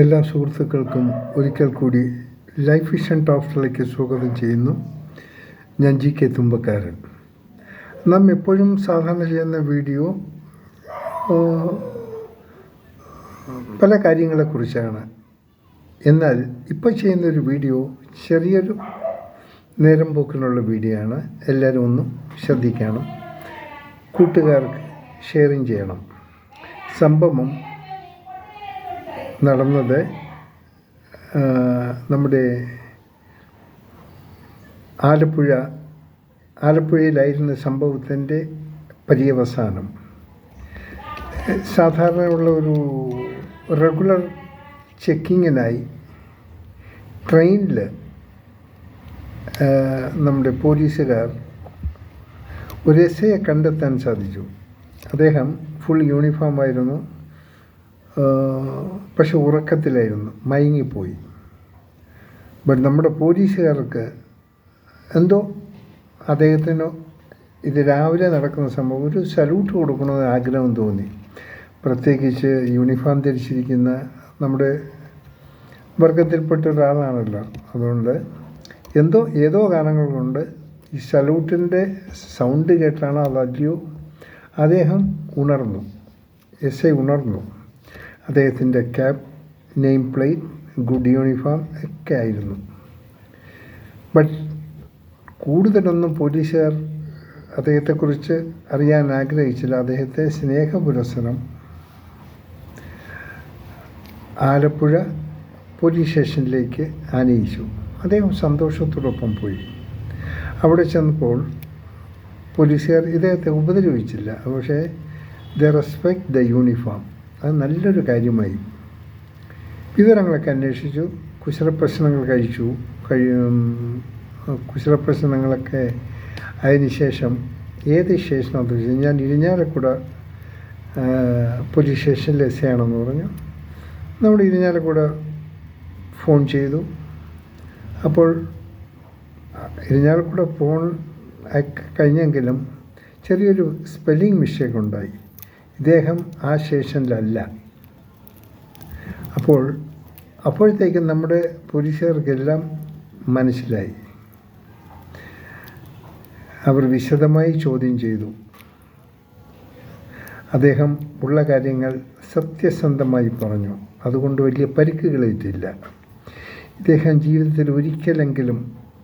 എല്ലാ സുഹൃത്തുക്കൾക്കും ഒരിക്കൽ കൂടി ലൈഫ് വിഷൻ ടോക്സിലേക്ക് സ്വാഗതം ചെയ്യുന്നു. ഞാൻ GK തുമ്പക്കാരൻ. നാം എപ്പോഴും സാധാരണ ചെയ്യുന്ന വീഡിയോ പല കാര്യങ്ങളെക്കുറിച്ചാണ്. എന്നാൽ ഇപ്പോൾ ചെയ്യുന്നൊരു വീഡിയോ ചെറിയൊരു നേരം പോക്കിനുള്ള വീഡിയോ ആണ്. എല്ലാവരും ഒന്ന് ശ്രദ്ധിക്കണം, കൂട്ടുകാർക്ക് ഷെയറിങ് ചെയ്യണം. സംഭവം നടന്നത് നമ്മുടെ ആലപ്പുഴയിലായിരുന്ന സംഭവത്തിൻ്റെ പര്യവസാനം. സാധാരണയുള്ള ഒരു റെഗുലർ ചെക്കിങ്ങിനായി ട്രെയിനിൽ നമ്മുടെ പോലീസുകാർ ഒരു എസ്ഐയെ കണ്ടെത്താൻ സാധിച്ചു. അദ്ദേഹം ഫുൾ യൂണിഫോമായിരുന്നു, പക്ഷെ ഉറക്കത്തിലായിരുന്നു, മയങ്ങിപ്പോയി. ബട്ട് നമ്മുടെ പോലീസുകാർക്ക് എന്തോ അദ്ദേഹത്തിനോ ഇത് രാവിലെ നടക്കുന്ന സംഭവം ഒരു സല്യൂട്ട് കൊടുക്കണമെന്ന് ആഗ്രഹം തോന്നി. പ്രത്യേകിച്ച് യൂണിഫോം ധരിച്ചിരിക്കുന്ന നമ്മുടെ വർഗത്തിൽപ്പെട്ട ഒരാളാണല്ലോ. അതുകൊണ്ട് ഏതോ കാരണങ്ങൾ കൊണ്ട് ഈ സല്യൂട്ടിൻ്റെ സൗണ്ട് കേട്ടാണ് അതല്ലയോ അദ്ദേഹം ഉണർന്നു. എസ്ഐ ഉണർന്നു. അദ്ദേഹത്തിൻ്റെ cab, name plate, good uniform ഒക്കെ ആയിരുന്നു. ബട്ട് കൂടുതലൊന്നും പോലീസുകാർ അദ്ദേഹത്തെക്കുറിച്ച് അറിയാൻ ആഗ്രഹിച്ചില്ല. അദ്ദേഹത്തെ സ്നേഹപുരസ്സരം ആലപ്പുഴ പോലീസ് സ്റ്റേഷനിലേക്ക് ആനയിച്ചു. അദ്ദേഹം സന്തോഷത്തോടൊപ്പം പോയി. അവിടെ ചെന്നപ്പോൾ പോലീസുകാർ ഇദ്ദേഹത്തെ ഉപദ്രവിച്ചില്ല, പക്ഷേ ദ റെസ്പെക്ട് ദ യൂണിഫോം. അത് നല്ലൊരു കാര്യമായി. വിവരങ്ങളൊക്കെ അന്വേഷിച്ചു, കുശലപ്രശ്നങ്ങൾ കുശലപ്രശ്നങ്ങളൊക്കെ അതിന് ശേഷം ഏത് സ്റ്റേഷനാണെന്ന് ചോദിച്ചു. ഞാൻ ഇരിഞ്ഞാലക്കുട പോലീസ് സ്റ്റേഷനിൽ എസ് ആണെന്ന് പറഞ്ഞു. നമ്മുടെ ഇരിഞ്ഞാലക്കുട ഫോൺ ചെയ്തു. അപ്പോൾ ഇരിഞ്ഞാലക്കുട ഫോൺ കഴിഞ്ഞെങ്കിലും ചെറിയൊരു സ്പെല്ലിംഗ് മിസ്റ്റേക്ക് ഉണ്ടായി. ഇദ്ദേഹം ആ സ്റ്റേഷനിലല്ല. അപ്പോഴത്തേക്കും നമ്മുടെ പോലീസുകാർക്കെല്ലാം മനസ്സിലായി. അവർ വിശദമായി ചോദ്യം ചെയ്തു. അദ്ദേഹം ഉള്ള കാര്യങ്ങൾ സത്യസന്ധമായി പറഞ്ഞു. അതുകൊണ്ട് വലിയ പരിക്കുകളേറ്റില്ല. ഇദ്ദേഹം ജീവിതത്തിൽ ഒരിക്കലെങ്കിലും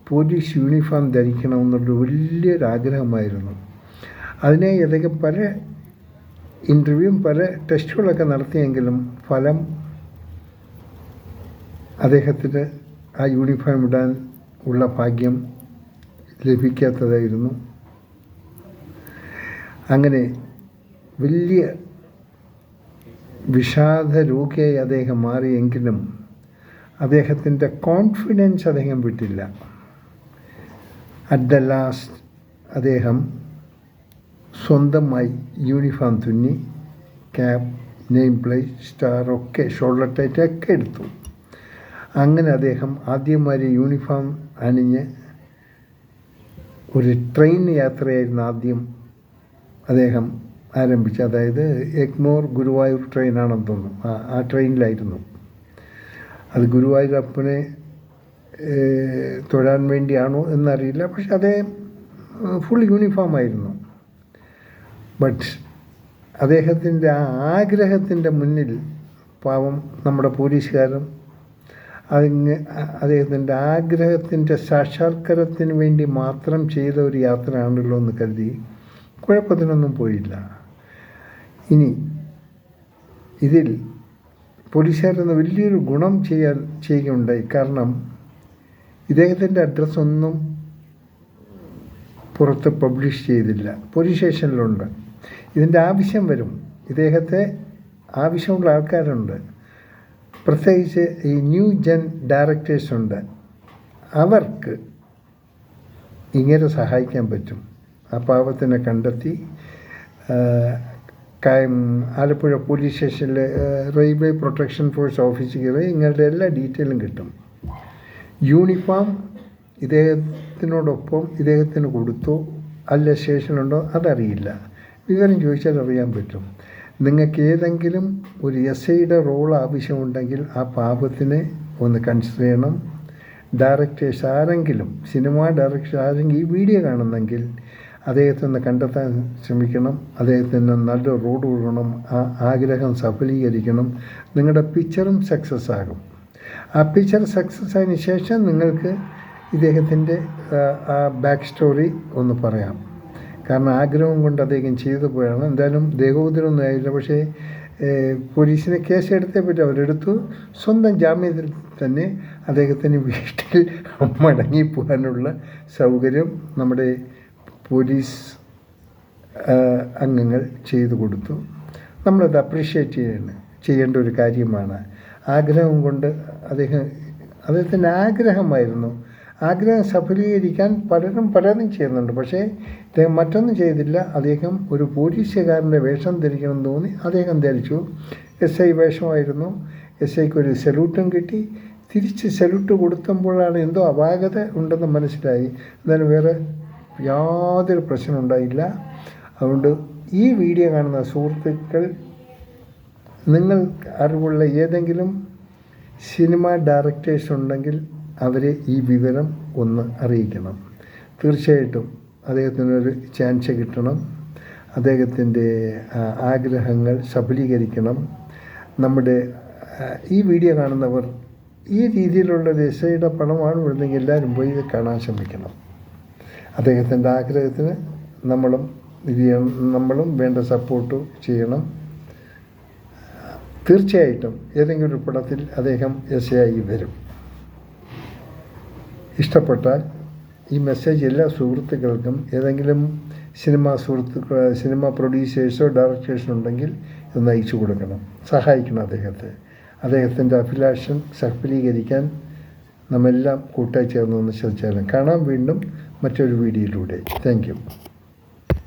പോലീസ് യൂണിഫോം ധരിക്കണമെന്നുള്ള വലിയൊരാഗ്രഹമായിരുന്നു. അതിനായി അദ്ദേഹം പല ഇൻ്റർവ്യൂവും പല ടെസ്റ്റുകളൊക്കെ നടത്തിയെങ്കിലും ഫലം അദ്ദേഹത്തിന് ആ യൂണിഫോം ഇടാൻ ഉള്ള ഭാഗ്യം ലഭിക്കാത്തതായിരുന്നു. അങ്ങനെ വലിയ വിഷാദ രോഗിയായി അദ്ദേഹം മാറിയെങ്കിലും അദ്ദേഹത്തിൻ്റെ കോൺഫിഡൻസ് അദ്ദേഹം വിട്ടില്ല. അറ്റ് ദ ലാസ്റ്റ് അദ്ദേഹം സ്വന്തമായി യൂണിഫോം തുന്നി, ക്യാബ്, നെയിം പ്ലേറ്റ്, സ്റ്റാർ ഒക്കെ, ഷോൾഡർ ടൈറ്റ് ഒക്കെ എടുത്തു. അങ്ങനെ അദ്ദേഹം ആദ്യമായി യൂണിഫോം അണിഞ്ഞ് ഒരു ട്രെയിൻ യാത്രയായിരുന്നു ആദ്യം അദ്ദേഹം ആരംഭിച്ചു. അതായത് എഗ്മോർ ഗുരുവായൂർ ട്രെയിനാണെന്ന് തോന്നുന്നു. ആ ട്രെയിനിലായിരുന്നു. അത് ഗുരുവായൂരപ്പനെ തൊഴാൻ വേണ്ടിയാണോ എന്നറിയില്ല, പക്ഷെ അതേ ഫുൾ യൂണിഫോമായിരുന്നു. ബട്ട് അദ്ദേഹത്തിൻ്റെ ആ ആഗ്രഹത്തിൻ്റെ മുന്നിൽ പാവം നമ്മുടെ പോലീസുകാരും അദ്ദേഹത്തിൻ്റെ ആഗ്രഹത്തിൻ്റെ സാക്ഷാത്കാരത്തിന് വേണ്ടി മാത്രം ചെയ്ത ഒരു യാത്രയാണല്ലോ എന്ന് കരുതി കുഴപ്പത്തിനൊന്നും പോയില്ല. ഇനി ഇതിൽ പോലീസുകാരെന്ന് വലിയൊരു ഗുണം ചെയ്യുകയുണ്ടായി. കാരണം ഇദ്ദേഹത്തിൻ്റെ അഡ്രസ്സൊന്നും പുറത്ത് പബ്ലിഷ് ചെയ്തില്ല. പോലീസ് സ്റ്റേഷനിലുണ്ട്. ഇതിൻ്റെ ആവശ്യം വരും. ഇദ്ദേഹത്തെ ആവശ്യമുള്ള ആൾക്കാരുണ്ട്. പ്രത്യേകിച്ച് ഈ ന്യൂ ജെൻ ഡയറക്ടേഴ്സുണ്ട്. അവർക്ക് ഇങ്ങനെ സഹായിക്കാൻ പറ്റും. ആ പാവത്തിനെ കണ്ടെത്തി ആലപ്പുഴ പോലീസ് സ്റ്റേഷനിലെ റെയിൽവേ പ്രൊട്ടക്ഷൻ ഫോഴ്സ് ഓഫീസിൽ കയറി ഇങ്ങനത്തെ എല്ലാ ഡീറ്റെയിലും കിട്ടും. യൂണിഫോം ഇദ്ദേഹത്തിനോടൊപ്പം ഇദ്ദേഹത്തിന് കൊടുത്തോ അല്ല സ്റ്റേഷനുണ്ടോ അതറിയില്ല. വിവരം ചോദിച്ചാൽ അറിയാൻ പറ്റും. നിങ്ങൾക്ക് ഏതെങ്കിലും ഒരു എസ്ഐയുടെ റോൾ ആവശ്യമുണ്ടെങ്കിൽ ആ പാപത്തിനെ ഒന്ന് കൺസിഡർ ചെയ്യണം. ഡയറക്ടേഴ്സ് ആരെങ്കിലും, സിനിമ ഡയറക്ടേഴ്സ് ആരെങ്കിലും ഈ വീഡിയോ കാണുന്നെങ്കിൽ അദ്ദേഹത്തെ ഒന്ന് കണ്ടെത്താൻ ശ്രമിക്കണം. അദ്ദേഹത്തിന് നല്ല റോഡ് കൊടുക്കണം. ആ ആഗ്രഹം സഫലീകരിക്കണം. നിങ്ങളുടെ പിക്ചറും സക്സസ് ആകും. ആ പിക്ചർ സക്സസ് ആയതിനു ശേഷം നിങ്ങൾക്ക് ഇദ്ദേഹത്തിൻ്റെ ആ ബാക്ക് സ്റ്റോറി ഒന്ന് പറയാം. കാരണം ആഗ്രഹം കൊണ്ട് അദ്ദേഹം ചെയ്തു പോയാണ്. എന്തായാലും ദേഹോദരമൊന്നും ആയില്ല. പക്ഷേ പോലീസിനെ കേസെടുത്തേ പറ്റും. അവരെടുത്തു. സ്വന്തം ജാമ്യത്തിൽ തന്നെ അദ്ദേഹത്തിന് വീട്ടിൽ മടങ്ങിപ്പോകാനുള്ള സൗകര്യം നമ്മുടെ പോലീസ് അംഗങ്ങൾ ചെയ്തു കൊടുത്തു. നമ്മളത് അപ്രീഷിയേറ്റ് ചെയ്യേണ്ട ഒരു കാര്യമാണ്. ആഗ്രഹം കൊണ്ട് അദ്ദേഹത്തിൻ്റെ ആഗ്രഹമായിരുന്നു. ആഗ്രഹം സഫലീകരിക്കാൻ പലരും ചെയ്യുന്നുണ്ട്. പക്ഷേ അദ്ദേഹം മറ്റൊന്നും ചെയ്തില്ല. അദ്ദേഹം ഒരു പോലീസുകാരൻ്റെ വേഷം ധരിക്കണമെന്ന് തോന്നി. അദ്ദേഹം ധരിച്ചു. S I വേഷമായിരുന്നു. എസ് ഐക്ക് ഒരു സല്യൂട്ടും കിട്ടി. തിരിച്ച് സല്യൂട്ട് കൊടുക്കുമ്പോഴാണ് എന്തോ അപാകത ഉണ്ടെന്ന് മനസ്സിലായി. എന്നാലും വേറെ യാതൊരു പ്രശ്നം ഉണ്ടായില്ല. അതുകൊണ്ട് ഈ വീഡിയോ കാണുന്ന സുഹൃത്തുക്കൾ, നിങ്ങൾ അറിവുള്ള ഏതെങ്കിലും സിനിമ ഡയറക്ടേഴ്സ് ഉണ്ടെങ്കിൽ അവരെ ഈ വിവരം ഒന്ന് അറിയിക്കണം. തീർച്ചയായിട്ടും അദ്ദേഹത്തിനൊരു ചാൻസ് കിട്ടണം. അദ്ദേഹത്തിൻ്റെ ആഗ്രഹങ്ങൾ സഫലീകരിക്കണം. നമ്മുടെ ഈ വീഡിയോ കാണുന്നവർ ഈ രീതിയിലുള്ള എസ്ഐയുടെ പണമാണ് വിടുന്നെങ്കിൽ എല്ലാവരും പോയി ഇത് കാണാൻ ശ്രമിക്കണം. അദ്ദേഹത്തിൻ്റെ ആഗ്രഹത്തിന് നമ്മളും വേണ്ട സപ്പോർട്ട് ചെയ്യണം. തീർച്ചയായിട്ടും ഏതെങ്കിലും ഒരു പടത്തിൽ അദ്ദേഹം എസ് ഐ ആയി വരും. ഇഷ്ടപ്പെട്ടാൽ ഈ മെസ്സേജ് എല്ലാ സുഹൃത്തുക്കൾക്കും, ഏതെങ്കിലും സിനിമ പ്രൊഡ്യൂസേഴ്സോ ഡയറക്ടേഴ്സോ ഉണ്ടെങ്കിൽ ഇതൊന്ന് അയച്ചു കൊടുക്കണം. സഹായിക്കണം അദ്ദേഹത്തിൻ്റെ അഭിലാഷം സഫലീകരിക്കാൻ നമ്മെല്ലാം കൂട്ടായി ചേർന്നൊന്ന് ശ്രദ്ധിച്ചാലും. കാണാം വീണ്ടും മറ്റൊരു വീഡിയോയിലൂടെ. Thank you.